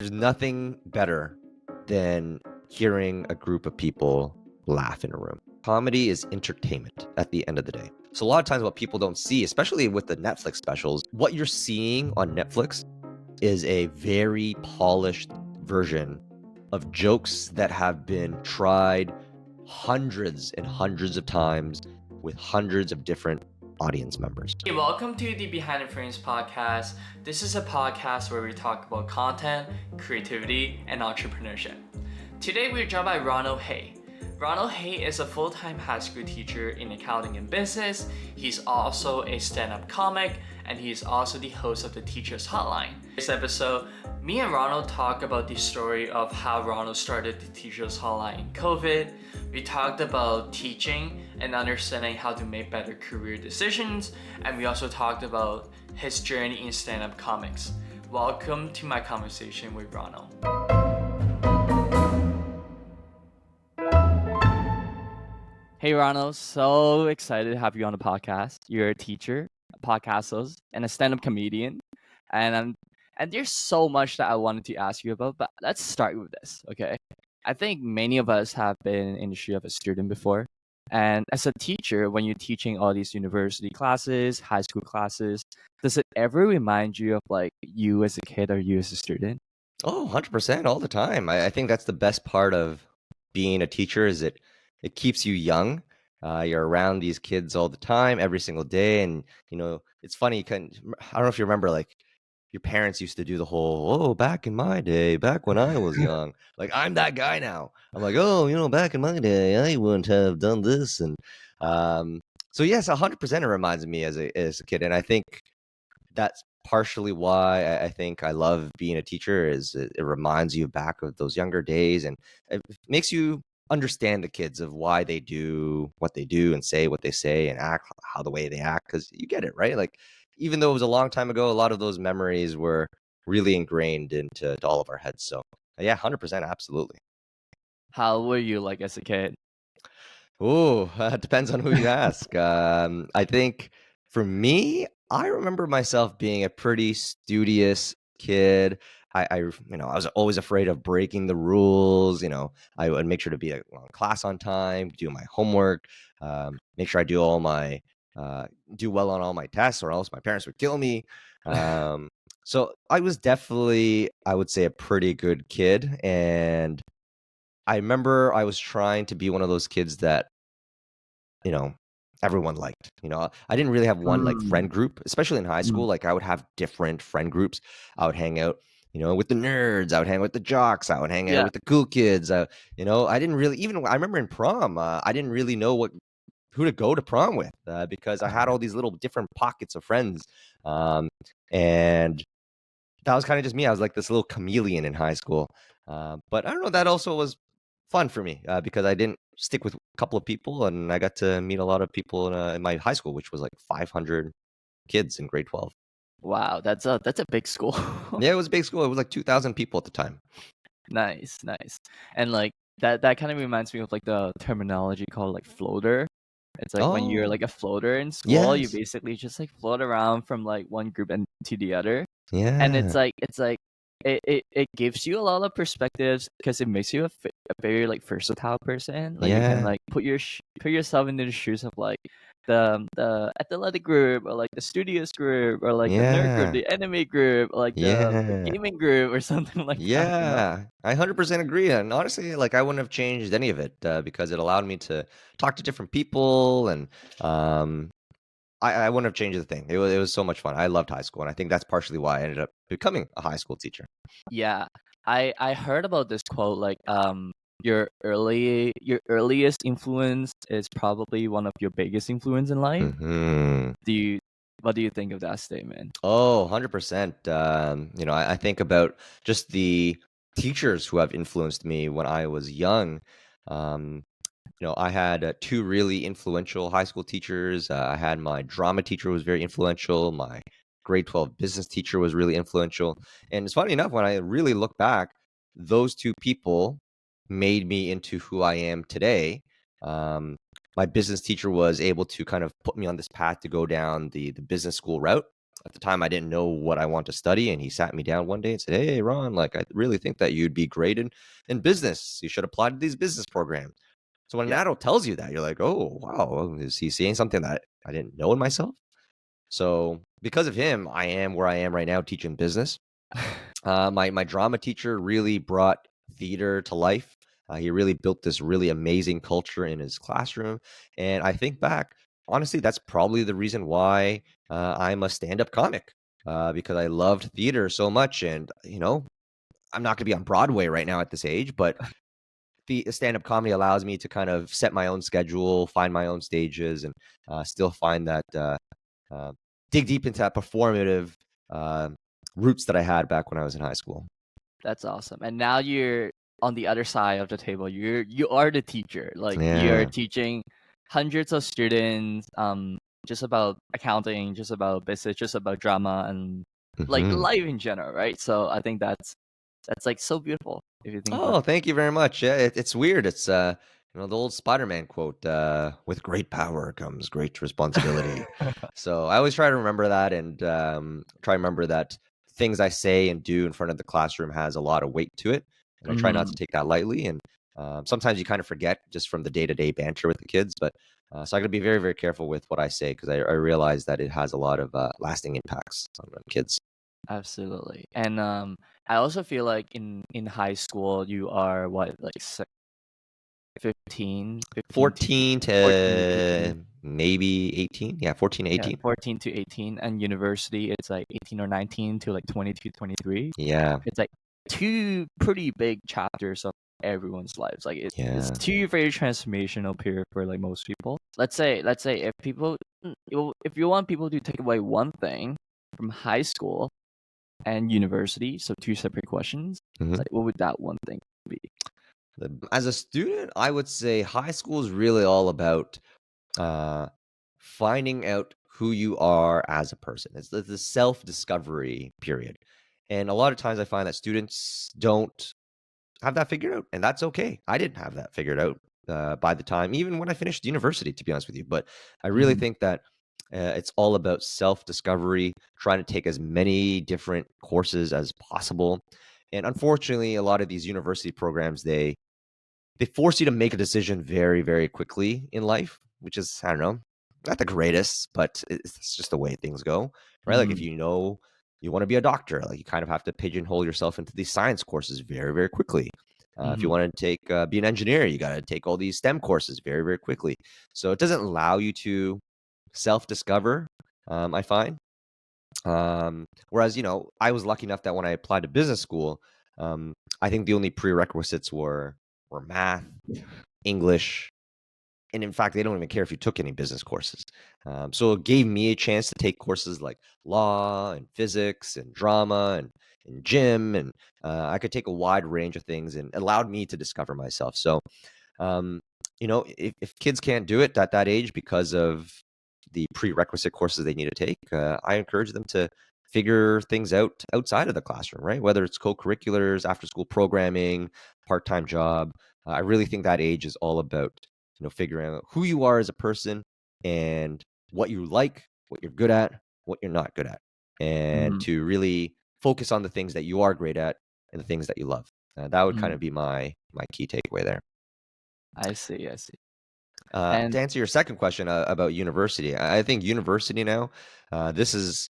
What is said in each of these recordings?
There's nothing better than hearing a group of people laugh in a room. Comedy is entertainment at the end of the day. So a lot of times what people don't see, especially with the Netflix specials, what you're seeing on Netflix is a very polished version of jokes that have been tried hundreds and hundreds of times with hundreds of different audience members. Hey, welcome to the Behind the Frames podcast. This is a podcast where we talk about content, creativity, and entrepreneurship. Today we're joined by Ronald Hae. Ronald Hae is a full-time high school teacher in accounting and business. He's also a stand-up comic, and he's also the host of the Teachers Hotline. This episode, me and Ronald talk about the story of how Ronald started the Teachers Hotline in COVID. We talked about teaching and understanding how to make better career decisions, and we also talked about his journey in stand-up comics. Welcome to my conversation with Ronald. Hey Ronald, so excited to have you on the podcast. You're a teacher, a podcast host, and a stand-up comedian. And there's so much that I wanted to ask you about, but let's start with this, okay? I think many of us have been in the shoe of a student before. And as a teacher, when you're teaching all these university classes, high school classes, does it ever remind you of like you as a kid or you as a student? Oh, 100% all the time. I think that's the best part of being a teacher is it keeps you young. You're around these kids all the time, every single day. And, it's funny. I don't know if you remember, like, your parents used to do the whole, oh, back in my day, back when I was young. Like, I'm that guy now. I'm like, oh, back in my day, I wouldn't have done this. And so, yes, 100% it reminds me as a kid. And I think that's partially why I think I love being a teacher is it reminds you back of those younger days, and it makes you understand the kids of why they do what they do and say what they say and act how the way they act, because you get it, right? Like, even though it was a long time ago, a lot of those memories were really ingrained into all of our heads. So yeah, 100%, absolutely. How were you like as a kid? Oh, it depends on who you ask. I think for me, I remember myself being a pretty studious kid. I was always afraid of breaking the rules. I would make sure to be on class on time, do my homework, make sure I do do well on all my tests, or else my parents would kill me. So I was definitely, I would say, a pretty good kid, and I remember I was trying to be one of those kids that, everyone liked. I didn't really have one like friend group, especially in high school. Like, I would have different friend groups. I would hang out, with the nerds. I would hang out with the jocks. I would hang out with the cool kids. I didn't really, I remember in prom, I didn't really know who to go to prom with because I had all these little different pockets of friends. And that was kind of just me. I was like this little chameleon in high school. But I don't know, that also was fun for me because I didn't stick with a couple of people, and I got to meet a lot of people in my high school, which was like 500 kids in grade 12. Wow, that's a big school. Yeah, it was a big school. It was like 2,000 people at the time. Nice. And like that kind of reminds me of like the terminology called like floater. It's like when you're like a floater in school, you Yes. basically just like float around from like one group and to the other. Yeah. And it's like it gives you a lot of perspectives because it makes you a very like versatile person. Like you can like put yourself into the shoes of like the athletic group, or like the studious group, or like the nerd group, the anime group, or like the gaming group, or something like that. Yeah, I 100% agree. And honestly, like, I wouldn't have changed any of it because it allowed me to talk to different people, and I wouldn't have changed a thing. It was so much fun. I loved high school, and I think that's partially why I ended up becoming a high school teacher. Yeah, I heard about this quote like your earliest influence is probably one of your biggest influence in life. What do you think of that statement? Oh, 100%. I think about just the teachers who have influenced me when I was young. I had two really influential high school teachers. I had my drama teacher who was very influential. My grade 12 business teacher was really influential. And it's funny enough, when I really look back, those two people made me into who I am today. My business teacher was able to kind of put me on this path to go down the business school route. At the time, I didn't know what I want to study, and he sat me down one day and said, "Hey, Ron, like I really think that you'd be great in business. You should apply to these business programs." So when an Yeah. adult tells you that, you're like, "Oh, wow, is he saying something that I didn't know in myself?" So because of him, I am where I am right now, teaching business. My drama teacher really brought theater to life. He really built this really amazing culture in his classroom, and I think back, honestly, that's probably the reason why I'm a stand-up comic, because I loved theater so much. And I'm not going to be on Broadway right now at this age, but the stand-up comedy allows me to kind of set my own schedule, find my own stages, and still find that uh, dig deep into that performative uh, roots that I had back when I was in high school. That's awesome. And now you're on the other side of the table. You are the teacher. Like you're Yeah. teaching hundreds of students, just about accounting, just about business, just about drama and like Hmm. life in general, right? So I think that's like so beautiful if you think about Oh, thank you very much. Yeah, it's weird. It's the old Spider-Man quote, with great power comes great responsibility. it. So I always try to remember that, and try to remember that things I say and do in front of the classroom has a lot of weight to it, and I try not to Mhm. take that lightly. And sometimes you kind of forget just from the day-to-day banter with the kids, but so I got to be very, very careful with what I say, because I realize that it has a lot of lasting impacts on kids. Absolutely. And I also feel like in high school you are what like 15 to 14 14 to 18. to maybe 18. Yeah, 14 to Yeah, 18. 14 to 18, and university it's like 18 or 19 to like 22, 23. Yeah, It's like two pretty big chapters of everyone's lives. Like it's yeah. two very transformational period for like most people. Let's say if people if you want people to take away one thing from high school and university, so two separate questions, Mhm. like what would that one thing be? As a student, I would say high school is really all about uh, finding out who you are as a person. It's the self-discovery period. And a lot of times I find that students don't have that figured out, and that's okay. I didn't have that figured out by the time, even when I finished university, to be honest with you. But I really Mhm. think that it's all about self-discovery, trying to take as many different courses as possible. And unfortunately, a lot of these university programs, they force you to make a decision very, very quickly in life, which is, I don't know, not the greatest, but it's just the way things go, right? Like if Mhm. you know you want to be a doctor, like you kind of have to pigeonhole yourself into these science courses very, very quickly. If you Mhm. want to take be an engineer, you got to take all these STEM courses very, very quickly. So it doesn't allow you to self-discover. I find, whereas I was lucky enough that when I applied to business school, I think the only prerequisites were math, English, and in fact, they don't even care if you took any business courses. So it gave me a chance to take courses like law and physics and drama and gym, and I could take a wide range of things, and allowed me to discover myself. So um, if kids can't do it at that age because of the prerequisite courses they need to take, I encourage them to figure things out outside of the classroom, right? Whether it's co-curriculars, after-school programming, part-time job. I really think that age is all about figuring out who you are as a person, and what you like, what you're good at, what you're not good at, and Mhm. to really focus on the things that you are great at and the things that you love. That would kind Mhm. of be my key takeaway there. I see, I see. To And answer your second question about university, I think university now, this is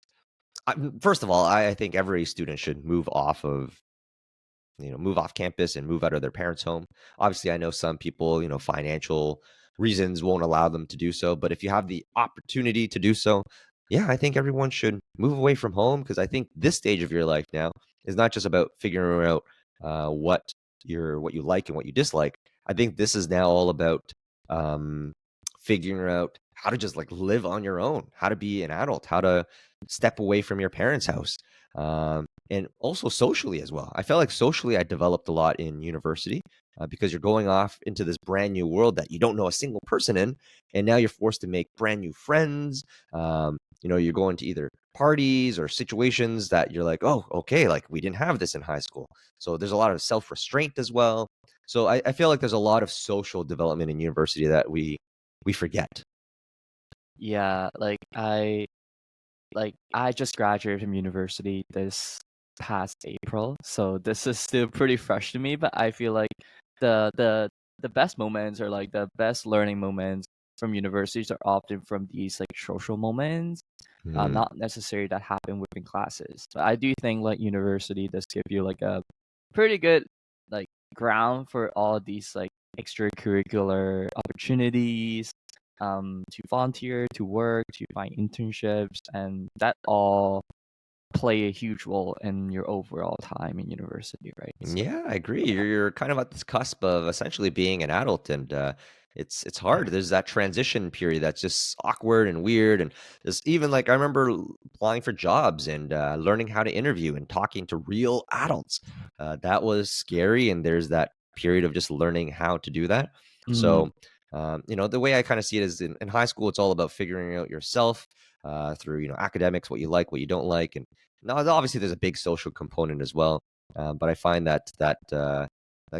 first of all, I think every student should move off campus and move out of their parents' home. Obviously, I know some people, financial reasons won't allow them to do so, but if you have the opportunity to do so, yeah, I think everyone should move away from home, because I think this stage of your life now is not just about figuring out what you like and what you dislike. I think this is now all about um, figuring out how to just like live on your own, how to be an adult, how to step away from your parents' house. And also socially as well. I felt like socially I developed a lot in university, because you're going off into this brand new world that you don't know a single person in, and now you're forced to make brand new friends. You're going to either parties or situations that you're like, oh, okay, like we didn't have this in high school. So there's a lot of self restraint as well. So I feel like there's a lot of social development in university that we forget. yeah, like like I just graduated from university this past April, so this is still pretty fresh to me. But I feel like the the the best moments or like the best learning moments from universities are often from these like social moments, Mm. not necessarily that happen within classes. But I do think like university does give you like a pretty good like ground for all these like extracurricular opportunities, to volunteer, to work, to find internships, and that all play a huge role in your overall time in university, right? So Yeah, I agree. You're kind of at this cusp of essentially being an adult, and it's hard. There's that transition period that's just awkward and weird, and there's even like I remember applying for jobs and learning how to interview and talking to real adults. That was scary, and there's that period of just learning how to do that. mm, So, the way I kind of see it is in high school, it's all about figuring out yourself through academics, what you like, what you don't like, and now obviously there's a big social component as well. But I find that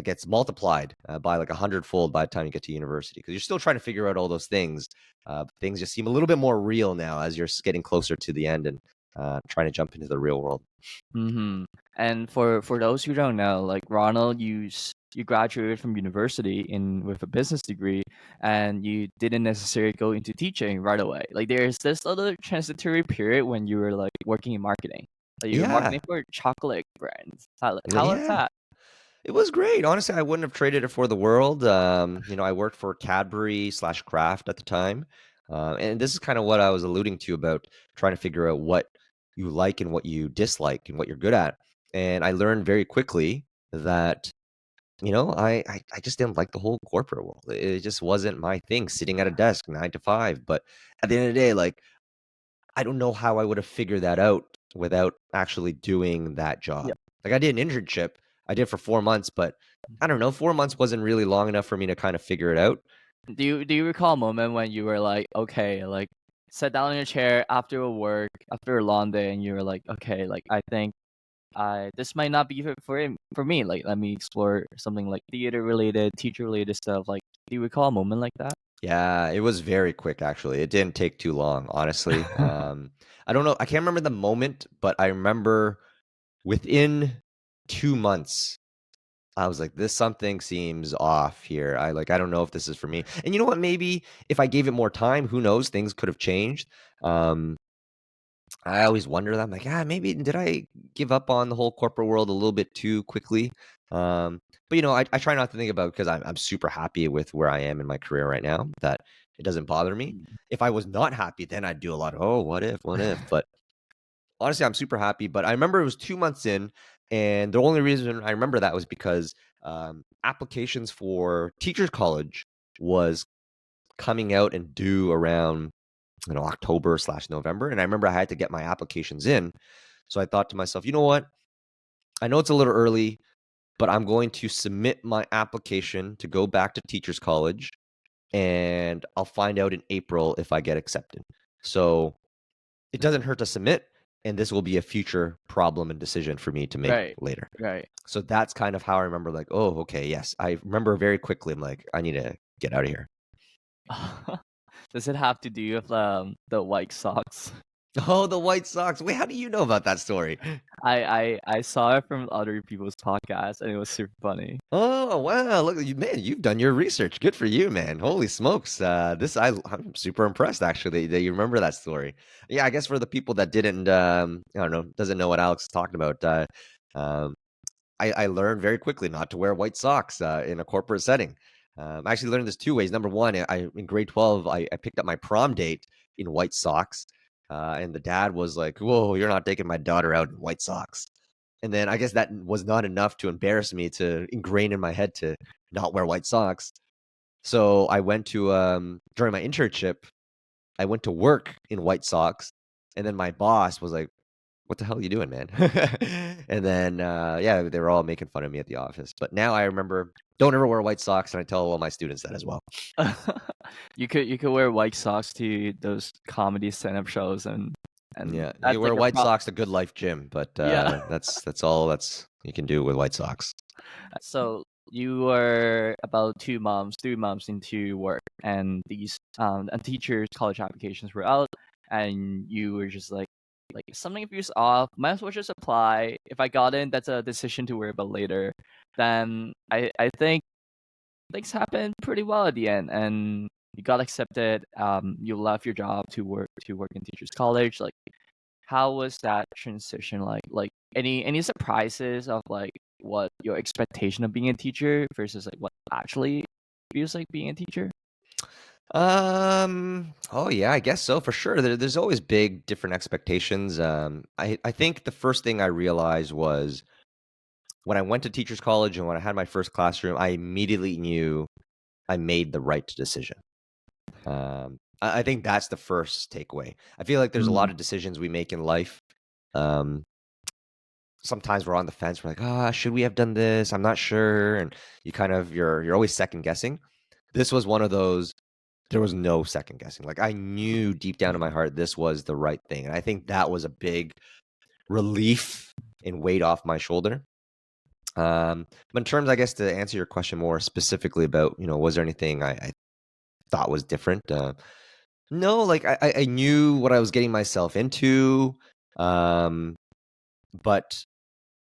gets multiplied by like 100-fold by the time you get to university because you're still trying to figure out all those things. Things just seem a little bit more real now as you're getting closer to the end and trying to jump into the real world. mm-hmm. And for those who don't know, like Ronald, you graduated from university in with a business degree, and you didn't necessarily go into teaching right away. Like there's this little transitory period when you were like working in marketing. Like you were Yeah, marketing for chocolate brands. How was yeah. that? It was great. Honestly, I wouldn't have traded it for the world. I worked for Cadbury slash Kraft at the time. And this is kind of what I was alluding to about trying to figure out what you like and what you dislike and what you're good at. And I learned very quickly that, I just didn't like the whole corporate world. It just wasn't my thing, sitting at a desk 9 to 5. But at the end of the day, like, I don't know how I would have figured that out without actually doing that Yeah. job. Like I did an internship, I did for 4 months, but I don't know, 4 months wasn't really long enough for me to kind of figure it out. Do you recall a moment when you were like, okay, like sat down in a chair after a work, after a long day, and you were like, okay, like I think I this might not be for me. Like let me explore something like theater related, teacher related stuff. Like do you recall a moment like that? Yeah, it was very quick actually. It didn't take too long, honestly. I don't know, I can't remember the moment, but I remember within 2 months I was like, this something seems off here. I don't know if this is for me. And you know what? Maybe if I gave it more time, who knows? Things could have changed. Um, I always wonder that. I'm like, maybe did I give up on the whole corporate world a little bit too quickly? But I try not to think about it because I'm super happy with where I am in my career right now. That it doesn't bother me. If I was not happy, then I'd do a lot of what if, what if. But honestly, I'm super happy. But I remember it was 2 months in, and the only reason I remember that was because applications for Teachers College was coming out and due around October/November, and I remember I had to get my applications in. So I thought to myself, you know what? I know it's a little early, but I'm going to submit my application to go back to Teachers College, and I'll find out in April if I get accepted. So it doesn't hurt to submit, and this will be a future problem and decision for me to make Right, later. right. So that's kind of how I remember, like, oh, okay, yes. I remember very quickly, I'm like, I need to get out of here. Does it have to do with the White Sox? Oh, the White Sox. Wait, how do you know about that story? I saw it from other people's podcasts, and it was super funny. Oh, wow. Look, man, you've done your research. Good for you, man. Holy smokes. I'm super impressed actually that you remember that story. Yeah, I guess for the people that didn't, I don't know, doesn't know what Alex is talking about, um, I learned very quickly not to wear white socks in a corporate setting. I actually learned this two ways. Number one, in grade 12, I picked up my prom date in white socks. And the dad was like, whoa, you're not taking my daughter out in white socks. And then I guess that was not enough to embarrass me to ingrain in my head to not wear white socks. So I went to, during my internship, I went to work in white socks. And then my boss was like, what the hell are you doing, man? And then, yeah, they were all making fun of me at the office. But now I remember, don't ever wear white socks. And I tell all my students that as well. You could wear White Sox to those comedy stand-up shows, and Yeah, you that's wear like a white pro. socks to Good Life Gym, but Yeah. that's all that's you can do with white socks. So you were about 2 months, 3 months into work, and these and teachers' college applications were out, and you were just like, like if something feels off, might as well just apply. If I got in, that's a decision to worry about later. Then I think things happened pretty well at the end, and you got accepted. You left your job to work in Teachers College. Like, how was that transition like? Like any surprises of like what your expectation of being a teacher versus like what actually feels like being a teacher? Oh yeah, I guess so for sure. There's always big different expectations. I think the first thing I realized was when I went to Teachers College and when I had my first classroom, I immediately knew I made the right decision. I think that's the first takeaway. I feel like there's a lot Mm, of decisions we make in life. Um, Sometimes we're on the fence. We're like, ah, should we have done this? I'm not sure, and you're always second guessing. This was one of those. There was no second guessing. Like I knew deep down in my heart this was the right thing, and I think that was a big relief and weight off my shoulder. But in terms, I guess, to answer your question more specifically about, was there anything I thought was different? No, like I knew what I was getting myself into, um, but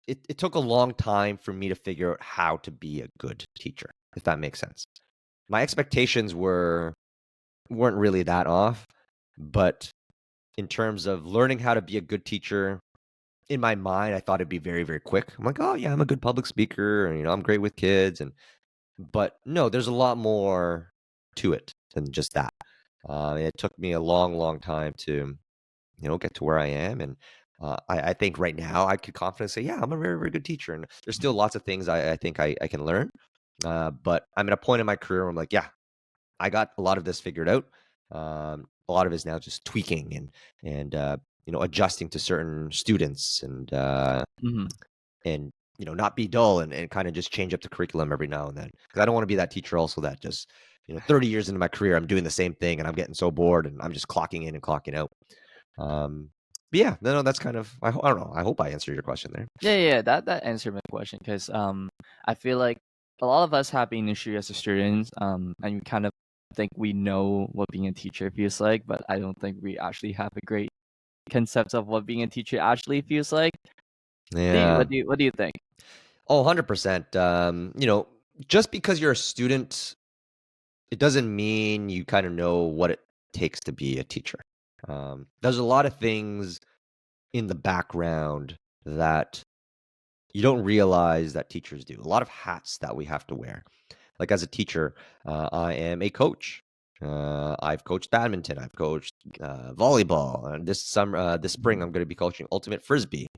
it took a long time for me to figure out how to be a good teacher, if that makes sense. My expectations weren't really that off, but in terms of learning how to be a good teacher, in my mind, I thought it'd be very, very quick. I'm like, oh yeah, I'm a good public speaker, and I'm great with kids, but no, there's a lot more to it than just that. It took me a long, long time to get to where I am, and I think right now I could confidently say, yeah, I'm a very, very good teacher, and there's still lots of things I think I can learn. But I'm at a point in my career where I'm like, yeah, I got a lot of this figured out. A lot of it is now just tweaking and adjusting to certain students mhm. and not be dull and kind of just change up the curriculum every now and then, because I don't want to be that teacher also that just 30 years into my career I'm doing the same thing and I'm getting so bored and I'm just clocking in and clocking out. But yeah, no, that's kind of I don't know. I hope I answered your question there. Yeah, that answered my question because I feel like a lot of us have been initiated as a student, and we kind of think we know what being a teacher feels like, but I don't think we actually have a great concept of what being a teacher actually feels like. Yeah. What do you think? Oh, 100%. Just because you're a student, it doesn't mean you kind of know what it takes to be a teacher. There's a lot of things in the background that you don't realize that teachers do. A lot of hats that we have to wear. Like as a teacher, I am a coach. I've coached badminton. I've coached volleyball. And this spring, I'm going to be coaching ultimate frisbee.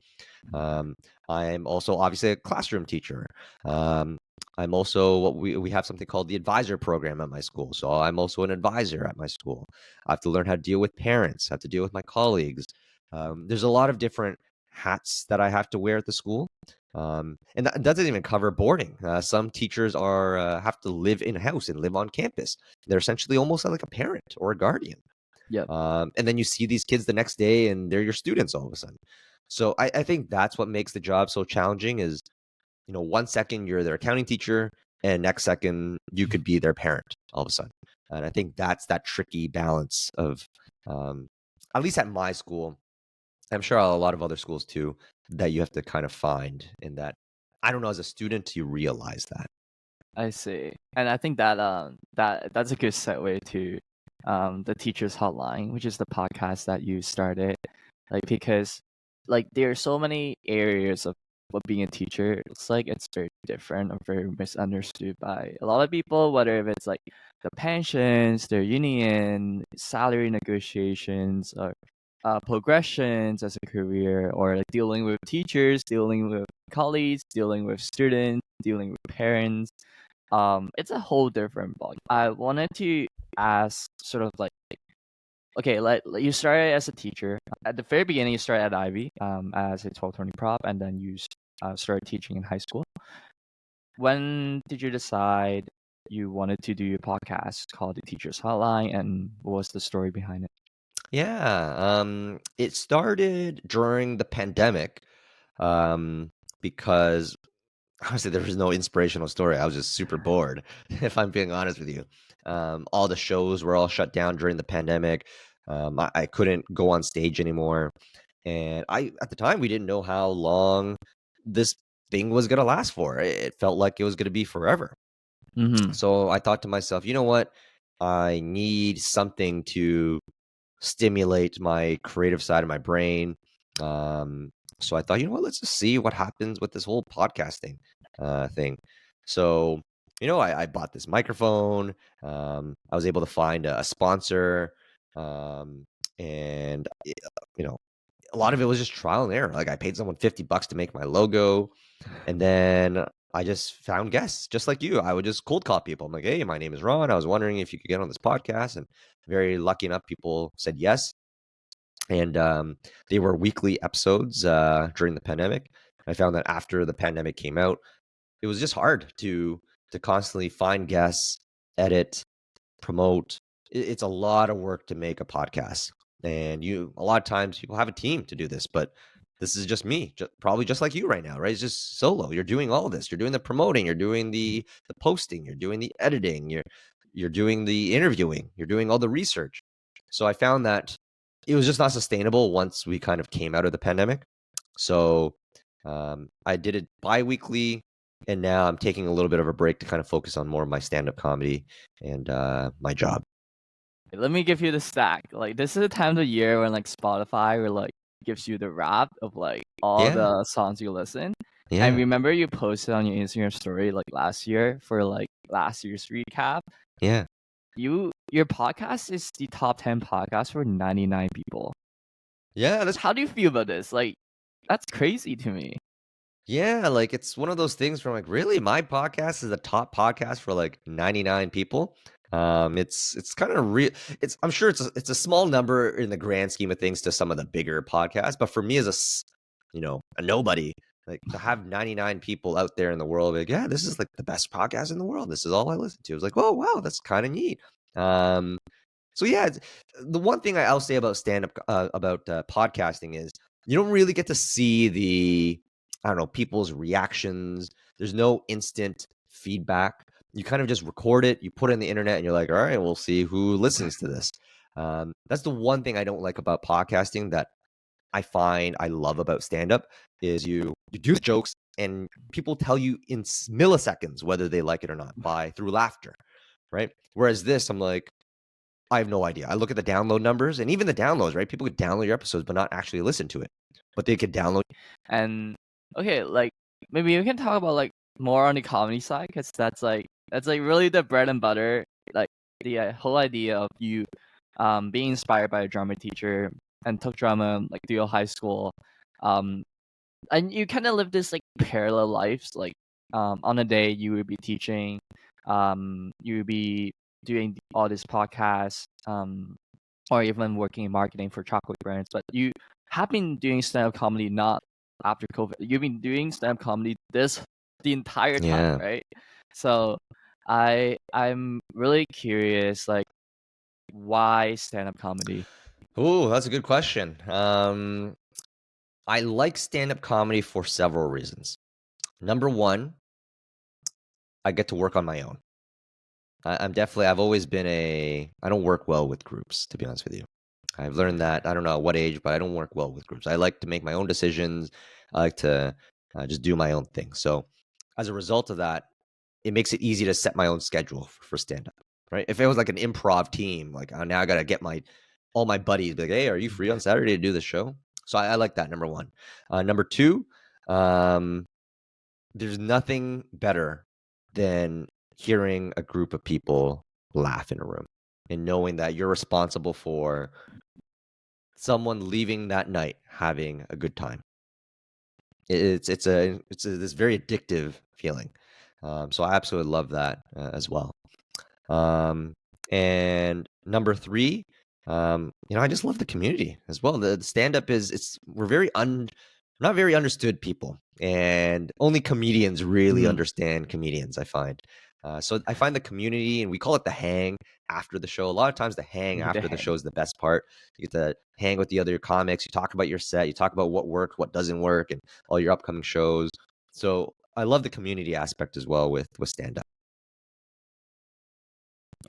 Um, I'm also obviously a classroom teacher. Um, I'm also what we have something called the advisor program at my school. So I'm also an advisor at my school. I have to learn how to deal with parents. I have to deal with my colleagues. There's a lot of different hats that I have to wear at the school. And that doesn't even cover boarding. Some teachers have to live in house and live on campus. They're essentially almost like a parent or a guardian. Yep, And then you see these kids the next day and they're your students all of a sudden. So I think that's what makes the job so challenging is, one second you're their accounting teacher and next second you could be their parent all of a sudden. And I think that's that tricky balance of, at least at my school, I'm sure a lot of other schools too, that you have to kind of find in that. I don't know, as a student, you realize that. I see, and I think that that's a good segue to the Teachers Hotline, which is the podcast that you started, like because like there are so many areas of what being a teacher looks like. It's very different or very misunderstood by a lot of people, whether if it's like the pensions, their union, salary negotiations, or progressions as a career, or like dealing with teachers, dealing with colleagues, dealing with students, dealing with parents. It's a whole different ball. I wanted to ask sort of like, okay, like you started as a teacher. At the very beginning, you started at Ivy as a 1220 prop, and then you started teaching in high school. When did you decide you wanted to do a podcast called the Teachers Hotline, and what was the story behind it? Yeah, it started during the pandemic, because honestly, there was no inspirational story. I was just super bored, if I'm being honest with you. All the shows were all shut down during the pandemic. I couldn't go on stage anymore. And at the time, we didn't know how long this thing was going to last for. It felt like it was going to be forever. Mm-hmm. So I thought to myself, you know what? I need something to stimulate my creative side of my brain. So I thought, you know what? Let's just see what happens with this whole podcasting thing. So, I bought this microphone. I was able to find a sponsor. And, a lot of it was just trial and error. Like I paid someone $50 to make my logo. And then I just found guests just like you. I would just cold call people. I'm like, hey, my name is Ron. I was wondering if you could get on this podcast. And very lucky enough, people said yes. And they were weekly episodes during the pandemic. I found that after the pandemic came out, it was just hard to constantly find guests, edit, promote. It's a lot of work to make a podcast. And a lot of times people have a team to do this, but this is just me, probably just like you right now, right? It's just solo. You're doing all this. You're doing the promoting. You're doing the posting. You're doing the editing. You're doing the interviewing. You're doing all the research. So I found that it was just not sustainable once we kind of came out of the pandemic. So I did it bi-weekly, and now I'm taking a little bit of a break to kind of focus on more of my stand-up comedy and my job. Let me give you the stack. Like this is the time of the year when like Spotify or like gives you the wrap of like all Yeah. the songs you listen. Yeah. And remember you posted on your Instagram story like last year for like last year's recap. Yeah. Your podcast is the top 10 podcast for 99 people. Yeah. How do you feel about this? Like that's crazy to me. Yeah, like it's one of those things where I'm like, really, my podcast is the top podcast for like 99 people. It's kind of real. I'm sure it's a small number in the grand scheme of things to some of the bigger podcasts, but for me as a nobody, like to have 99 people out there in the world, like, yeah, this is like the best podcast in the world. This is all I listen to. It's like, oh wow, that's kind of neat. So yeah, the one thing I'll say about stand-up about podcasting is you don't really get to see I don't know, people's reactions. There's no instant feedback. You kind of just record it, you put it on the internet, and you're like, all right, we'll see who listens to this. That's the one thing I don't like about podcasting that I find I love about stand-up is you do the jokes and people tell you in milliseconds whether they like it or not through laughter, right? Whereas this, I'm like, I have no idea. I look at the download numbers and even the downloads, right? People could download your episodes but not actually listen to it, but they could download. And okay, like maybe we can talk about like more on the comedy side because that's like really the bread and butter. Like the whole idea of you being inspired by a drama teacher and took drama like through high school, and you kind of live this like parallel lives. Like on a day you would be teaching, you would be doing all this podcast, or even working in marketing for chocolate brands. But you have been doing stand-up comedy not after COVID. You've been doing stand-up comedy the entire time, Yeah. right? So I'm really curious, like, why stand-up comedy? Oh, that's a good question. I like stand-up comedy for several reasons. Number one, I get to work on my own. I've always been I don't work well with groups, to be honest with you. I've learned that, I don't know at what age, but I don't work well with groups. I like to make my own decisions. I like to just do my own thing. So as a result of that, it makes it easy to set my own schedule for stand-up, right? If it was like an improv team, like now I got to get all my buddies, be like, hey, are you free on Saturday to do the show? So I like that, number one. Number two, there's nothing better than hearing a group of people laugh in a room and knowing that you're responsible for someone leaving that night having a good time. It's this very addictive feeling. So I absolutely love that as well. And number three, I just love the community as well. The stand-up we're not very understood people, and only comedians really understand comedians, I find. So I find the community, and we call it the hang after the show. A lot of times the hang after the show is the best part. You get to hang with the other comics. You talk about your set. You talk about what worked, what doesn't work, and all your upcoming shows. So I love the community aspect as well with stand-up.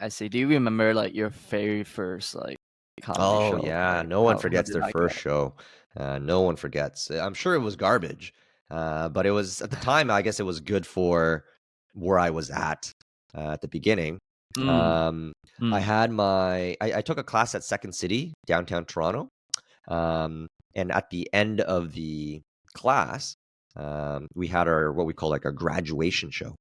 I see. Do you remember like your very first like comedy Oh show? yeah, Like no one how forgets did their that first go? show. No one forgets. I'm sure it was garbage, but it was at the time. I guess it was good for where I was at the beginning. Mm, Um, I mm. had I took a class at Second City, downtown Toronto, and at the end of the class, we had our what we call like a graduation show,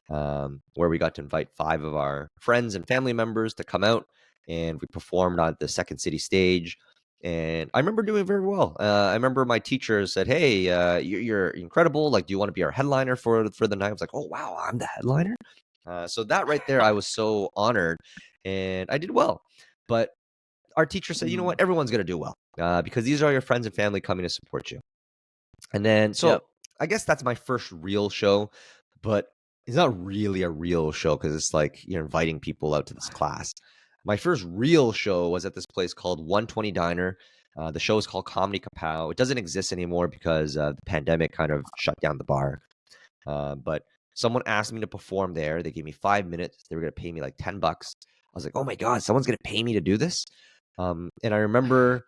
where we got to invite 5 of our friends and family members to come out, and we performed on the Second City stage. And I remember doing very well. I remember my teacher said, "Hey, you're incredible. Like, do you want to be our headliner for the night?" I was like, "Oh wow, I'm the headliner." So that right there, I was so honored, and I did well. But our teacher said, "You know Mm. what? Everyone's gonna do well because these are your friends and family coming to support you." And then, Yep. so I guess that's my first real show, but it's not really a real show because it's like you're inviting people out to this class. My first real show was at this place called 120 Diner. The show is called Comedy Kapow. It doesn't exist anymore because the pandemic kind of shut down the bar. But someone asked me to perform there. They gave me 5 minutes. They were going to pay me like $10. I was like, oh my God, someone's going to pay me to do this. And I remember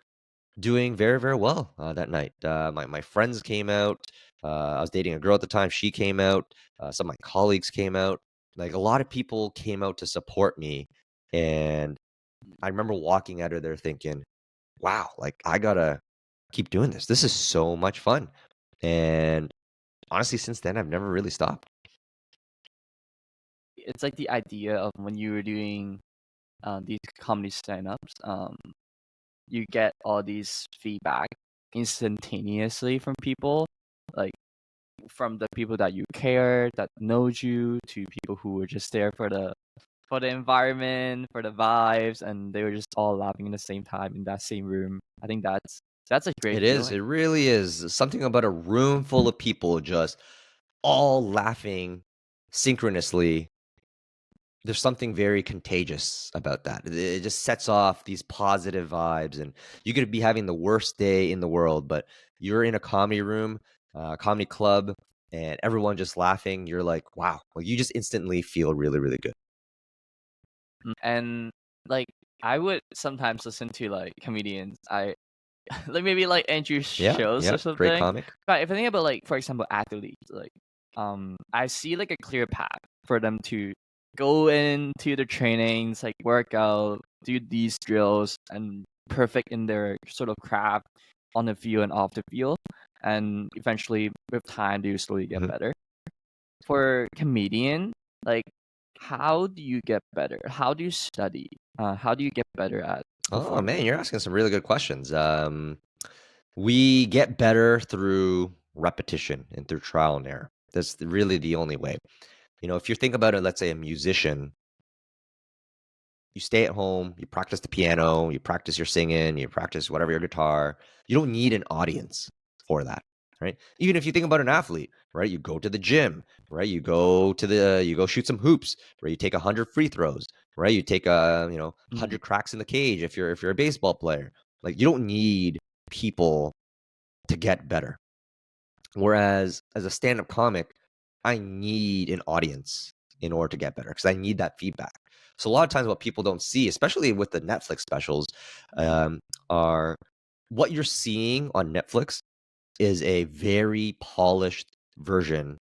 doing very, very well that night. My friends came out. I was dating a girl at the time. She came out. Some of my colleagues came out. Like a lot of people came out to support me. And I remember walking out of there thinking, wow, like I gotta keep doing this. This is so much fun. And honestly, since then, I've never really stopped. It's like the idea of when you were doing these comedy stand-ups, you get all these feedback instantaneously from people, like from the people that you care, that knows you, to people who were just there for the environment, for the vibes, and they were just all laughing in the same time in that same room. I think that's a great It is. feeling. It really is. Something about a room full of people just all laughing synchronously. There's something very contagious about that. It just sets off these positive vibes, and you could be having the worst day in the world, but you're in a comedy room, comedy club, and everyone just laughing. You're like, wow, like you just instantly feel really, really good. And like I would sometimes listen to like comedians. I like maybe like Andrew Yeah, shows yeah, or great something. comic. But if I think about like for example athletes, like I see like a clear path for them to go into the trainings, like work out, do these drills and perfect in their sort of craft on the field and off the field. And eventually with time they slowly get Mhm. better. For comedian, like how do you get better? How do you study? How do you get better at Oh man, performing? you're asking some really good questions. We get better through repetition and through trial and error. That's really the only way. You know, if you think about it, let's say a musician, you stay at home, you practice the piano, you practice your singing, you practice whatever your guitar. You don't need an audience for that, right? Even if you think about an athlete, right? You go to the gym, right? You go shoot some hoops, right? You take 100 free throws, right? You take Mm, 100 cracks in the cage if you're a baseball player. Like you don't need people to get better. Whereas as a stand-up comic, I need an audience in order to get better because I need that feedback. So a lot of times, what people don't see, especially with the Netflix specials, um, are what you're seeing on Netflix is a very polished version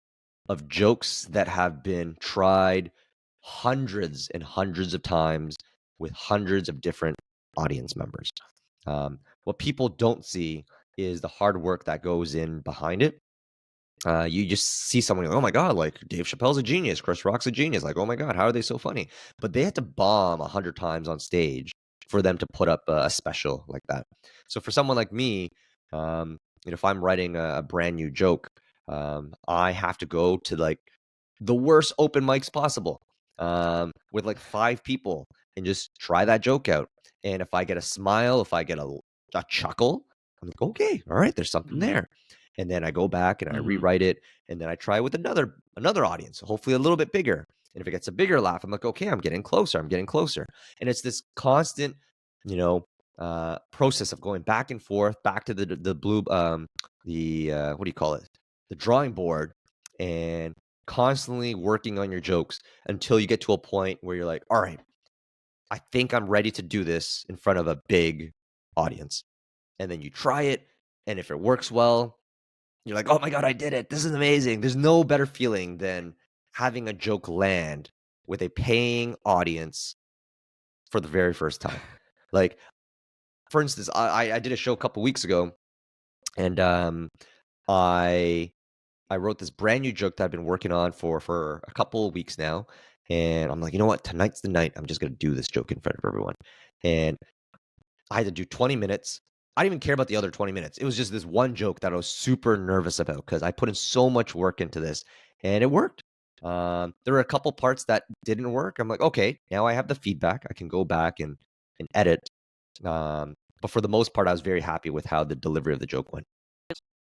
of jokes that have been tried hundreds and hundreds of times with hundreds of different audience members. What people don't see is the hard work that goes in behind it. You just see someone, oh my God, like Dave Chappelle's a genius, Chris Rock's a genius. Like, oh my God, how are they so funny? But they had to bomb 100 times on stage for them to put up a special like that. So for someone like me, if I'm writing a brand new joke, I have to go to like the worst open mics possible with like 5 people and just try that joke out. And if I get a smile, if I get a chuckle, I'm like, okay, all right, there's something mm, there. And then I go back and I mm, rewrite it, and then I try with another audience, hopefully a little bit bigger. And if it gets a bigger laugh, I'm like, okay, I'm getting closer, I'm getting closer. And it's this constant, you know, process of going back and forth, back to the blue, what do you call it, the drawing board, and constantly working on your jokes until you get to a point where you're like, all right, I think I'm ready to do this in front of a big audience. And then you try it, and if it works well, you're like, oh my God, I did it. This is amazing. There's no better feeling than having a joke land with a paying audience for the very first time. Like, for instance, I did a show a couple weeks ago, and I wrote this brand new joke that I've been working on for a couple of weeks now. And I'm like, you know what? Tonight's the night. I'm just going to do this joke in front of everyone. And I had to do 20 minutes. I didn't even care about the other 20 minutes. It was just this one joke that I was super nervous about because I put in so much work into this, and it worked. There were a couple parts that didn't work. I'm like, okay, now I have the feedback. I can go back and edit. But for the most part, I was very happy with how the delivery of the joke went.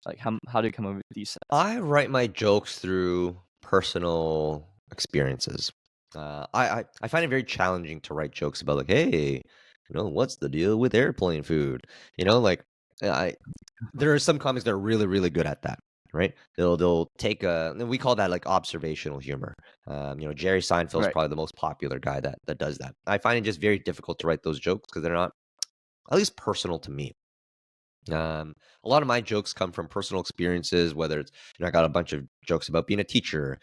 Like how do you come up with these sets? I write my jokes through personal experiences. I find it very challenging to write jokes about like, hey, what's the deal with airplane food? Like there are some comics that are really, really good at that, right? They'll take and we call that like observational humor. Jerry Seinfeld's Right. probably the most popular guy that does that. I find it just very difficult to write those jokes because they're not at least personal to me. A lot of my jokes come from personal experiences, whether it's, I got a bunch of jokes about being a teacher,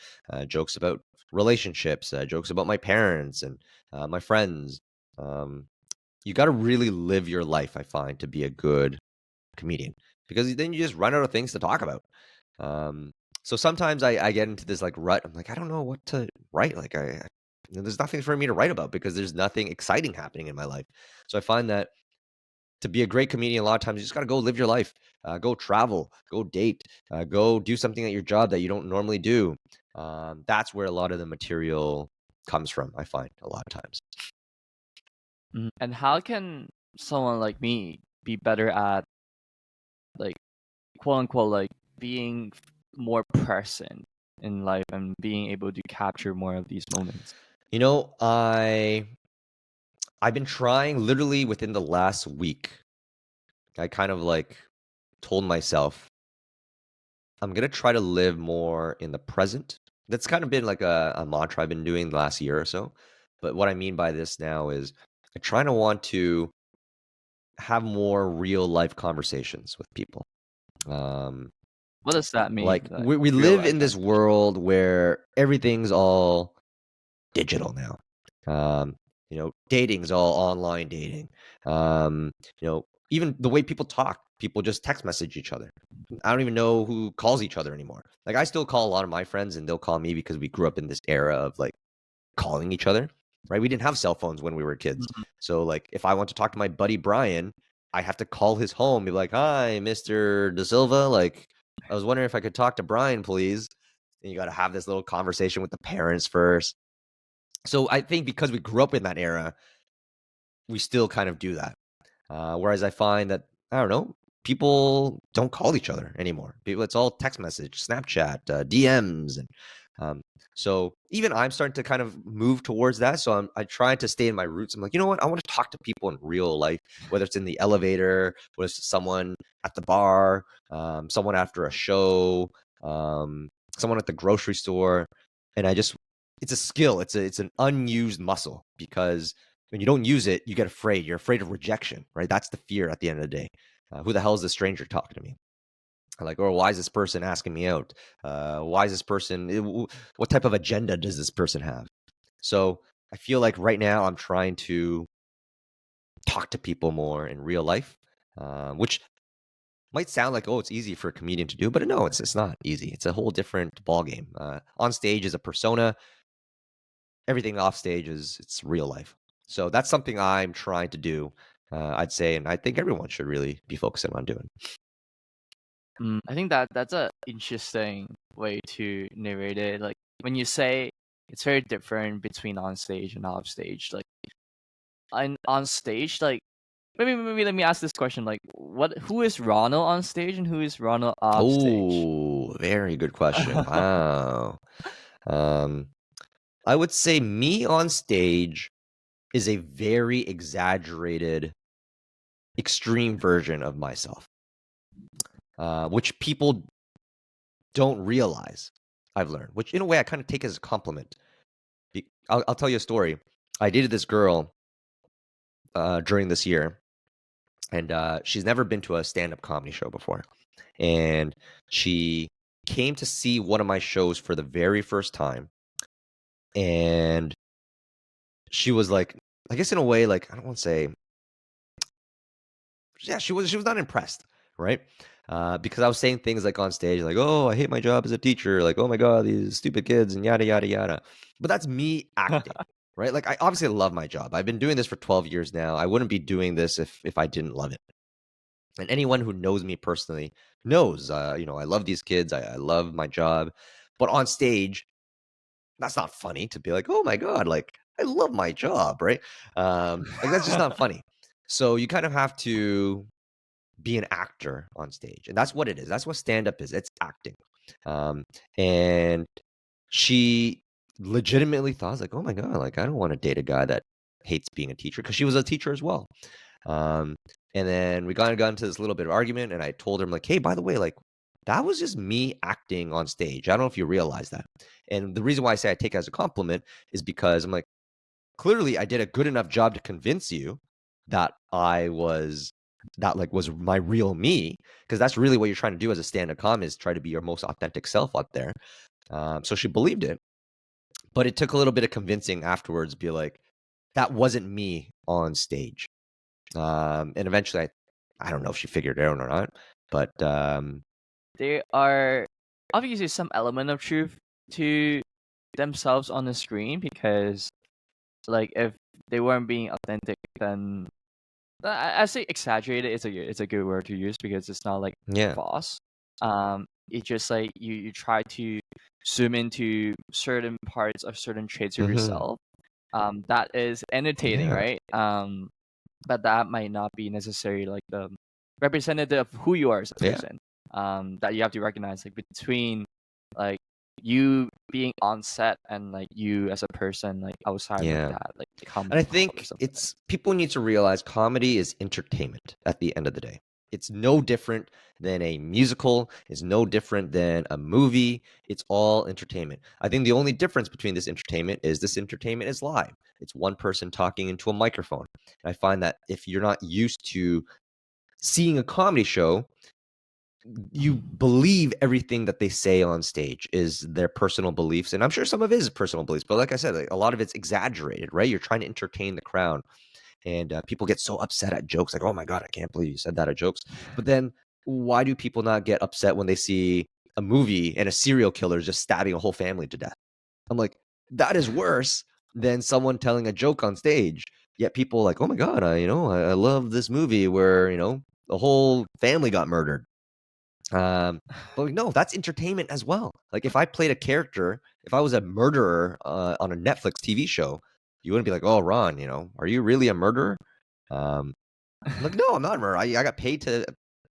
jokes about relationships, jokes about my parents and my friends. You got to really live your life, I find, to be a good comedian, because then you just run out of things to talk about. So sometimes I get into this like rut. I'm like, I don't know what to write. Like there's nothing for me to write about because there's nothing exciting happening in my life. So I find that to be a great comedian, a lot of times you just got to go live your life, go travel, go date, go do something at your job that you don't normally do. That's where a lot of the material comes from, I find, a lot of times. And how can someone like me be better at, like, quote unquote, like being more present in life and being able to capture more of these moments? I've been trying literally within the last week. I kind of like told myself I'm gonna try to live more in the present. That's kind of been like a mantra I've been doing the last year or so. But what I mean by this now is I try to want to have more real life conversations with people. What does that mean? Like Like, we real live life in this conversation? world where everything's all digital now. Dating's all online dating. Even the way people talk, people just text message each other. I don't even know who calls each other anymore. Like I still call a lot of my friends and they'll call me because we grew up in this era of like calling each other, right? We didn't have cell phones when we were kids. Mhm. So like if I want to talk to my buddy Brian, I have to call his home, be like, "Hi, Mr. De Silva, like I was wondering if I could talk to Brian, please." And you got to have this little conversation with the parents first. So I think because we grew up in that era, we still kind of do that. Whereas I find that, I don't know, people don't call each other anymore. It's all text message, Snapchat, DMs. And so even I'm starting to kind of move towards that. So I try to stay in my roots. I'm like, you know what? I want to talk to people in real life, whether it's in the elevator, whether it's someone at the bar, someone after a show, someone at the grocery store. And it's a skill. It's an unused muscle because when you don't use it, you get afraid. You're afraid of rejection, right? That's the fear at the end of the day. Who the hell is this stranger talking to me? Like, or why is this person asking me out? Why is this person? What type of agenda does this person have? So I feel like right now I'm trying to talk to people more in real life, which might sound like, oh, it's easy for a comedian to do, but no, it's not easy. It's a whole different ballgame. On stage is a persona. Everything off stage it's real life. So that's something I'm trying to do, I'd say, and I think everyone should really be focusing on doing. I think that's a interesting way to narrate it. Like when you say it's very different between on stage and off stage. Like on stage, like maybe let me ask this question: like, who is Ronald on stage and who is Ronald off stage? Oh, very good question. Wow. I would say me on stage is a very exaggerated, extreme version of myself, which people don't realize. I've learned, which in a way I kind of take as a compliment. I'll tell you a story. I dated this girl during this year, and she's never been to a stand-up comedy show before, and she came to see one of my shows for the very first time, and she was like, I guess in a way, like, I don't want to say, yeah, she was not impressed, right? Because I was saying things like on stage, like, "Oh, I hate my job as a teacher," like, "Oh my God, these stupid kids," and yada yada yada. But that's me acting, right? Like, I obviously love my job. I've been doing this for 12 years now. I wouldn't be doing this if I didn't love it. And anyone who knows me personally knows, I love these kids. I love my job. But on stage, that's not funny to be like, "Oh my God, like I love my job," right? Like that's just not funny. So you kind of have to be an actor on stage, and that's what it is. That's what stand up is. It's acting. Um, and she legitimately thought, I was like, "Oh my God, like I don't want to date a guy that hates being a teacher," because she was a teacher as well. Um, and then we got into this little bit of argument, and I told her, I'm like, "Hey, by the way, like that was just me acting on stage. I don't know if you realize that." And the reason why I say I take it as a compliment is because I'm like, clearly I did a good enough job to convince you that was my real me, because that's really what you're trying to do as a stand-up comic, is try to be your most authentic self out there. So she believed it, but it took a little bit of convincing afterwards to be like, that wasn't me on stage. And eventually I don't know if she figured it out or not, but There are obviously some element of truth to themselves on the screen, because like if they weren't being authentic, then I say exaggerated. It's a good word to use, because it's not like yeah. false. It's just like you try to zoom into certain parts of certain traits of Mhm. yourself. That is entertaining, Yeah. right? But that might not be necessarily like the representative of who you are as a Yeah. person. That you have to recognize, like between like you being on set and like you as a person, like outside of Yeah. that, like And I comedy world or think something. it's people need to realize comedy is entertainment at the end of the day. It's no different than a musical, it's no different than a movie. It's all entertainment. I think the only difference between this entertainment is live. It's one person talking into a microphone. And I find that if you're not used to seeing a comedy show, you believe everything that they say on stage is their personal beliefs, and I'm sure some of it is personal beliefs, but like I said, like, a lot of it's exaggerated, right? You're trying to entertain the crowd, and people get so upset at jokes, like, "Oh my God, I can't believe you said that at jokes." But then why do people not get upset when they see a movie and a serial killer is just stabbing a whole family to death? I'm like, that is worse than someone telling a joke on stage. Yet people are like, "Oh my God, I love this movie where the whole family got murdered." But like, no, that's entertainment as well. Like if I played a character, if I was a murderer on a Netflix TV show, you wouldn't be like, "Oh, Ron, are you really a murderer?" I'm like, no, I'm not a murderer. I got paid to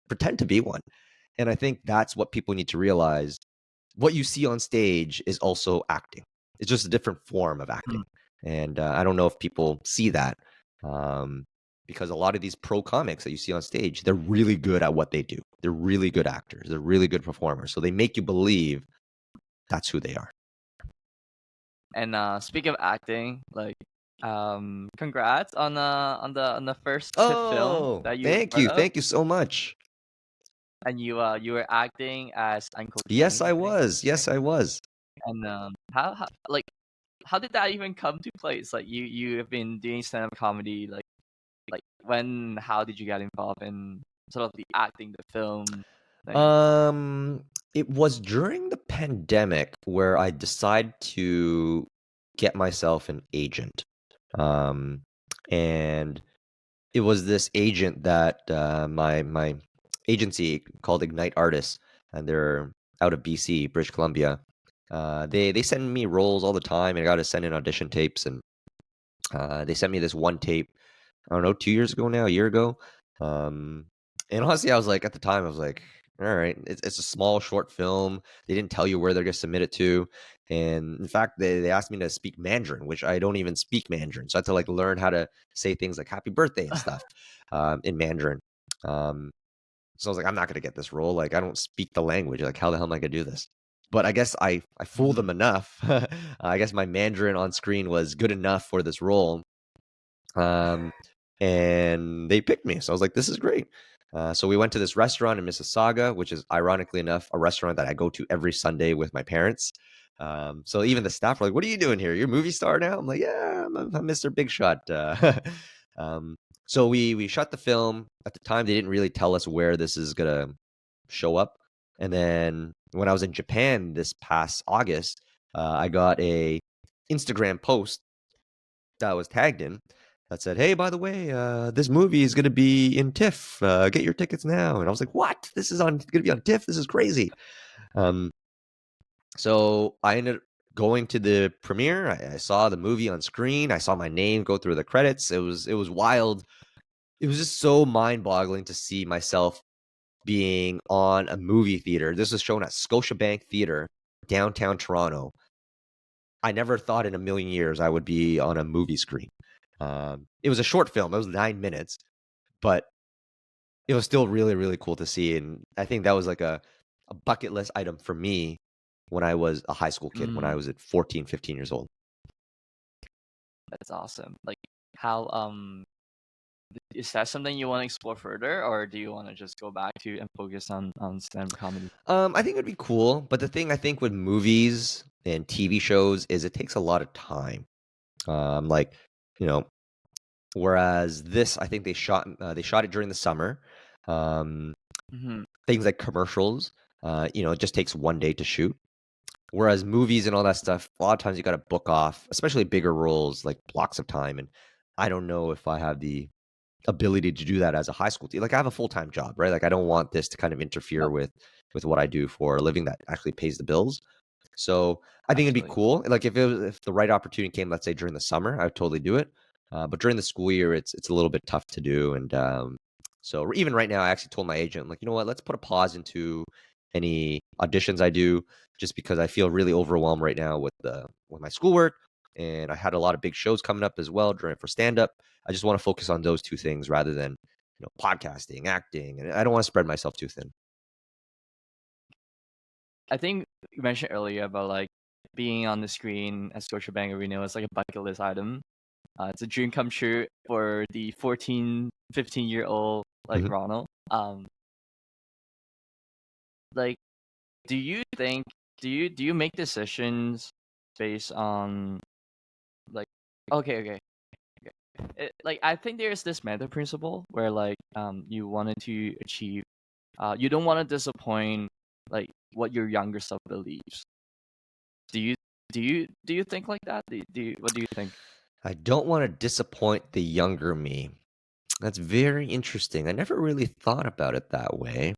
pretend to be one. And I think that's what people need to realize. What you see on stage is also acting. It's just a different form of acting. And I don't know if people see that. Um, because a lot of these pro comics that you see on stage, they're really good at what they do. They're really good actors. They're really good performers. So they make you believe that's who they are. And speaking of acting, like congrats on the first TIFF film Oh, that you were thank part you. of. Thank you so much. And you were acting as Uncle Yes, Kenny, I I think. was. Yes, I was. And how did that even come to place? Like you have been doing stand up comedy, like how did you get involved in sort of the acting, the film thing? It was during the pandemic where I decided to get myself an agent. Um, and it was this agent that my agency called Ignite Artists, and they're out of BC, British Columbia. They send me roles all the time, and I got to send in audition tapes, and they sent me this one tape. I don't know, 2 years ago now, a year ago. And honestly, I was like, at the time, I was like, all right, it's a small short film. They didn't tell you where they're gonna submit it to, and in fact, they asked me to speak Mandarin, which I don't even speak Mandarin, so I had to like learn how to say things like "Happy Birthday" and stuff in Mandarin. Um, so I was like, I'm not gonna get this role. Like, I don't speak the language. Like, how the hell am I gonna do this? But I guess I fooled them enough. I guess my Mandarin on screen was good enough for this role. Um, and they picked me. So I was like, this is great. So we went to this restaurant in Mississauga, which is ironically enough a restaurant that I go to every Sunday with my parents. So even the staff were like, "What are you doing here? You're a movie star now?" I'm like, "Yeah, I'm Mr. Big Shot." Um, so we shot the film. At the time, they didn't really tell us where this is gonna show up. And then when I was in Japan this past August, I got a Instagram post that I was tagged in that said, "Hey, by the way, this movie is going to be in TIFF. Get your tickets now." And I was like, "What? This is going to be on TIFF? This is crazy." Um, so I ended up going to the premiere. I saw the movie on screen. I saw my name go through the credits. It was wild. It was just so mind-boggling to see myself being on a movie theater. This was shown at Scotiabank Theater, downtown Toronto. I never thought in a million years I would be on a movie screen. It was a short film. It was 9 minutes, but it was still really, really cool to see. And I think that was like a bucket list item for me when I was a high school kid, when I was at 14, 15 years old. That's awesome. Like, how is that something you want to explore further, or do you want to just go back to and focus on stand-up comedy? I think it'd be cool, but the thing I think with movies and TV shows is it takes a lot of time. Like, you know, whereas this, I think they shot it during the summer. Things like commercials, it just takes one day to shoot. Whereas movies and all that stuff, a lot of times you got to book off, especially bigger roles, like blocks of time. And I don't know if I have the ability to do that as a high school teacher. Like I have a full-time job, right? Like I don't want this to kind of interfere with what I do for a living that actually pays the bills. So I think it'd be cool. Like if the right opportunity came, let's say during the summer, I would totally do it. But during the school year, it's a little bit tough to do. And so even right now, I actually told my agent, I'm like, you know what, let's put a pause into any auditions I do, just because I feel really overwhelmed right now with my schoolwork. And I had a lot of big shows coming up as well for stand up. I just want to focus on those two things rather than podcasting, acting, and I don't want to spread myself too thin. I think you mentioned earlier about like being on the screen at Scotiabank Arena was like a bucket list item. It's a dream come true for the 14, 15-year-old like Ronald. Like, do you think do you make decisions based on like okay. Like I think there's this meta principle where like you wanted to achieve you don't want to disappoint like what your younger self believes. Do you think like that? What do you think? I don't want to disappoint the younger me. That's very interesting. I never really thought about it that way.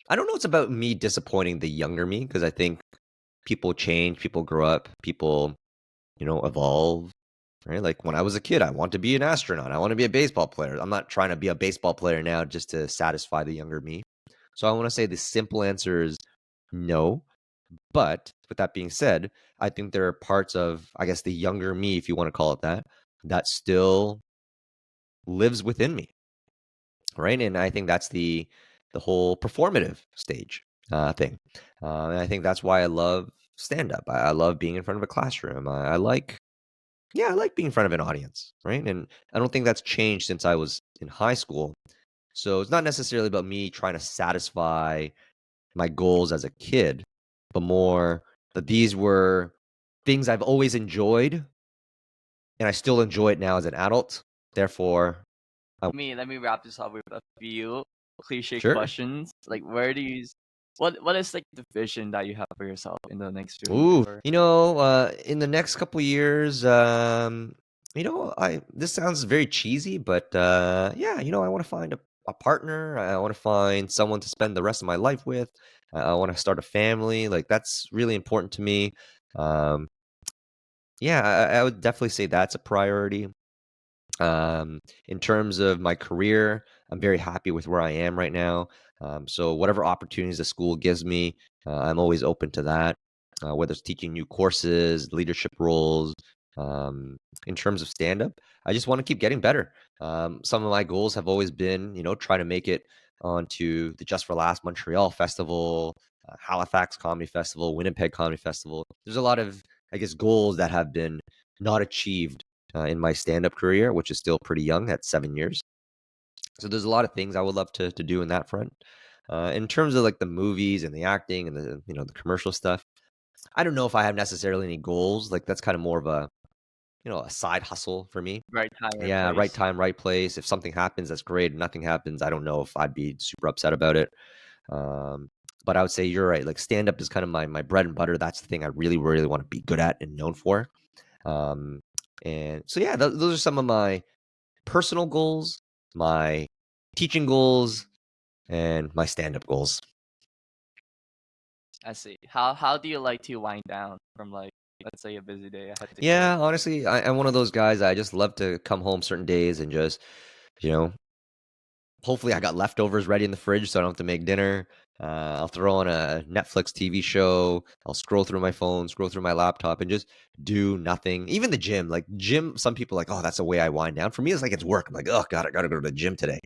I don't know it's about me disappointing the younger me, because I think people change, people grow up, people, evolve, right? Like when I was a kid, I want to be an astronaut. I want to be a baseball player. I'm not trying to be a baseball player now just to satisfy the younger me. So I want to say the simple answer is no. But with that being said, I think there are parts of, I guess, the younger me, if you want to call it that, that still lives within me, right? And I think that's the whole performative stage thing. And I think that's why I love stand up. I love being in front of a classroom. I like being in front of an audience, right? And I don't think that's changed since I was in high school. So it's not necessarily about me trying to satisfy my goals as a kid, but more that these were things I've always enjoyed, and I still enjoy it now as an adult. Therefore, Let me wrap this up with a few cliche Sure. questions. Like, where do you what is like the vision that you have for yourself in the next 2 Ooh, years? in the next couple years, this sounds very cheesy, but yeah, I want to find a partner. I want to find someone to spend the rest of my life with. I want to start a family. Like that's really important to me. Yeah, I would definitely say that's a priority. In terms of my career, I'm very happy with where I am right now. So whatever opportunities the school gives me, I'm always open to that. Whether it's teaching new courses, leadership roles. In terms of stand-up, I just want to keep getting better. Some of my goals have always been, try to make it onto the Just for Laughs Montreal Festival, Halifax Comedy Festival, Winnipeg Comedy Festival. There's a lot of, I guess, goals that have been not achieved in my stand-up career, which is still pretty young at 7 years. So there's a lot of things I would love to do in that front. In terms of like the movies and the acting and the the commercial stuff, I don't know if I have necessarily any goals. Like that's kind of more of a a side hustle for me. Right time, right Yeah, right place. time, right place. If something happens, that's great. If nothing happens, I don't know if I'd be super upset about it. Um, but I would say you're right. Like stand up is kind of my bread and butter. That's the thing I really, really want to be good at and known for. Um, and so yeah, those are some of my personal goals, my teaching goals, and my stand up goals. I see. How do you like to wind down from like, let's say, a busy day, a hectic day? Yeah, honestly, I'm one of those guys. I just love to come home certain days and just, you know, hopefully I got leftovers ready in the fridge so I don't have to make dinner. I'll throw on a Netflix TV show. I'll scroll through my phone, scroll through my laptop, and just do nothing. Even the gym, like gym, some people are like, oh, that's the way I wind down. For me, it's like it's work. I'm like, oh God, I gotta go to the gym today.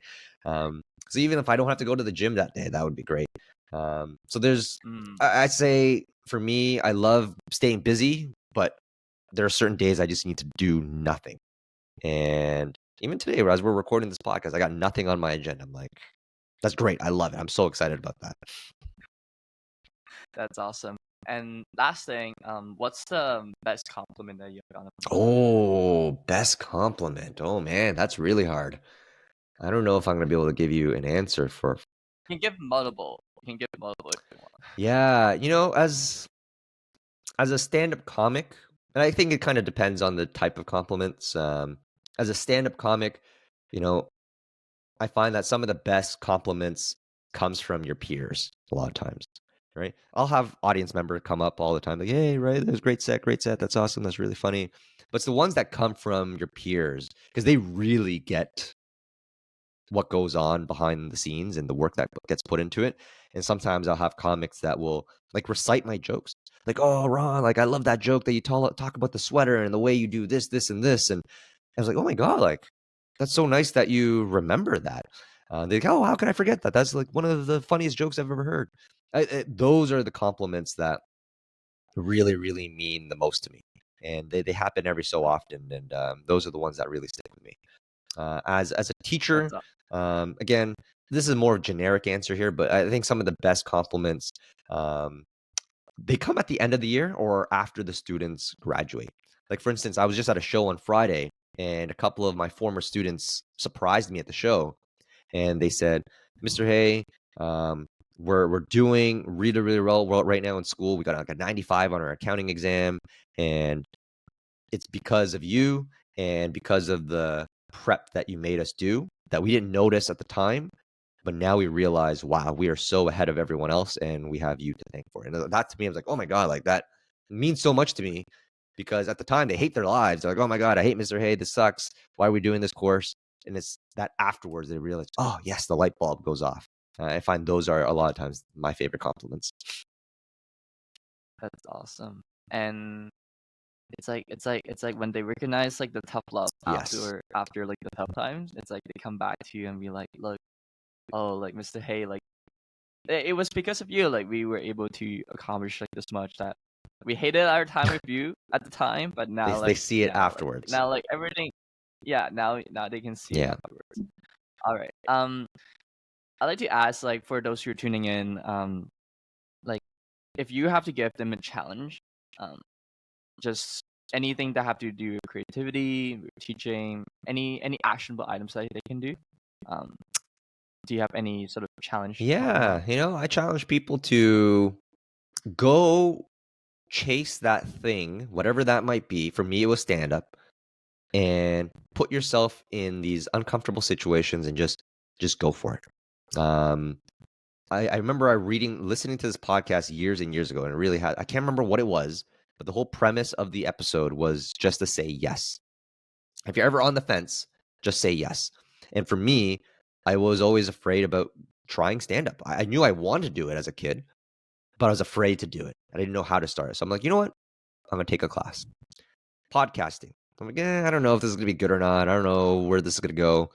So even if I don't have to go to the gym that day, that would be great. So there's, Mm, I'd say for me, I love staying busy, but there are certain days I just need to do nothing. And even today, as we're recording this podcast, I got nothing on my agenda. I'm like, that's great. I love it. I'm so excited about that. that's awesome. And last thing, what's the best compliment that you've gotten from someone? Oh, best compliment. Oh man, that's really hard. I don't know if I'm gonna be able to give you an answer for. You can give multiple. You can give multiple if you want. Yeah, as a stand-up comic, and I think it kind of depends on the type of compliments. As a stand-up comic, you know, I find that some of the best compliments comes from your peers a lot of times, right? I'll have audience member come up all the time like, "Hey, right, that was great set. That's awesome. That's really funny." But it's the ones that come from your peers because they really get what goes on behind the scenes and the work that gets put into it. And sometimes I'll have comics that will like recite my jokes. Like, "Oh, Ron, like I love that joke that you talk about the sweater and the way you do this, this, and this." And I was like, "Oh my God, like that's so nice that you remember that." They're like, "Oh, how can I forget that? That's like one of the funniest jokes I've ever heard." Those are the compliments that really, really mean the most to me. And they happen every so often. And those are the ones that really stick with me. As a teacher, That's all. again, this is a more generic answer here, but I think some of the best compliments um, they come at the end of the year or after the students graduate. Like for instance, I was just at a show on Friday, and a couple of my former students surprised me at the show, and they said, "Mr. Hay, um, we're doing really really well right now in school. We got like a 95 on our accounting exam, and it's because of you and because of the prep that you made us do that we didn't notice at the time, but now we realize, wow, we are so ahead of everyone else and we have you to thank for it." And that to me, I was like, oh my God, like that means so much to me because at the time they hate their lives. They're like, oh my God, I hate Mr. Hay. This sucks. Why are we doing this course? And it's that afterwards they realize, oh yes, the light bulb goes off. I find those are a lot of times my favorite compliments. That's awesome. And it's like when they recognize like the tough love Yes. after like the tough times. It's like they come back to you and be like, look, oh, like Mr. Hay, like it was because of you, like we were able to accomplish like this much that we hated our time with you at the time, but They, now they like see it now like afterwards. now like everything, yeah, now they can see it Yeah. afterwards. All right. I'd like to ask, like, for those who are tuning in, like if you have to give them a challenge, um, just anything that have to do with creativity, with teaching, any actionable items that they can do. Um, do you have any sort of challenge to talk about? Yeah. I challenge people to go chase that thing, whatever that might be. For me, it was stand up, and put yourself in these uncomfortable situations and just go for it. I remember listening to this podcast years and years ago, and it really had, I can't remember what it was, but the whole premise of the episode was just to say yes. If you're ever on the fence, just say yes. And for me, I was always afraid about trying stand up. I knew I wanted to do it as a kid, but I was afraid to do it. I didn't know how to start it. So I'm like, you know what? I'm going to take a class. Podcasting. I'm like, I don't know if this is going to be good or not. I don't know where this is going to go.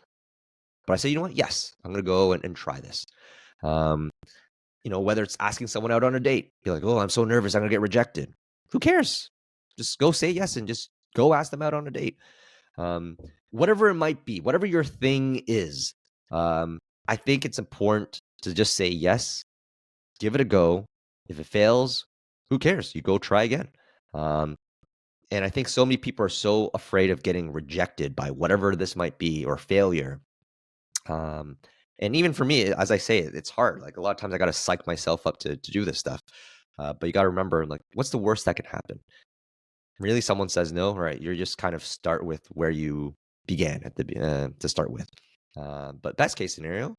But I said, you know what? Yes, I'm going to go and try this. Um, whether it's asking someone out on a date, you're like, oh, I'm so nervous, I'm going to get rejected. Who cares? Just go say yes and just go ask them out on a date. Whatever it might be, whatever your thing is, I think it's important to just say yes, give it a go. If it fails, who cares? You go try again. And I think so many people are so afraid of getting rejected by whatever this might be or failure. And even for me, as I say, it's hard. Like a lot of times I got to psych myself up to do this stuff. But you got to remember, like, what's the worst that can happen? Really, someone says no, right? You're just kind of start with where you began at the to start with. But best case scenario,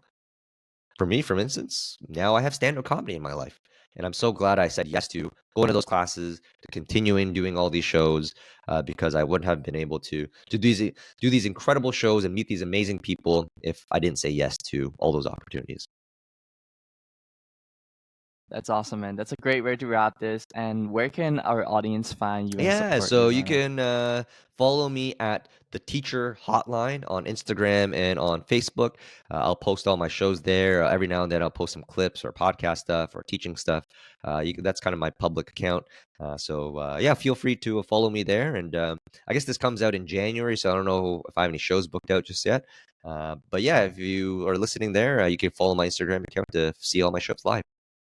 for me, for instance, now I have stand-up comedy in my life. And I'm so glad I said yes to going to those classes, to continuing doing all these shows, because I wouldn't have been able to do these incredible shows and meet these amazing people if I didn't say yes to all those opportunities. That's awesome, man. That's a great way to wrap this. And where can our audience find you and Yeah, support so you, you Ronald? can follow me at the Teacher Hotline on Instagram and on Facebook. I'll post all my shows there. Every now and then, I'll post some clips or podcast stuff or teaching stuff. That's kind of my public account. Yeah, feel free to follow me there. And I guess this comes out in January, so I don't know if I have any shows booked out just yet. But yeah, if you are listening there, you can follow my Instagram account to see all my shows live.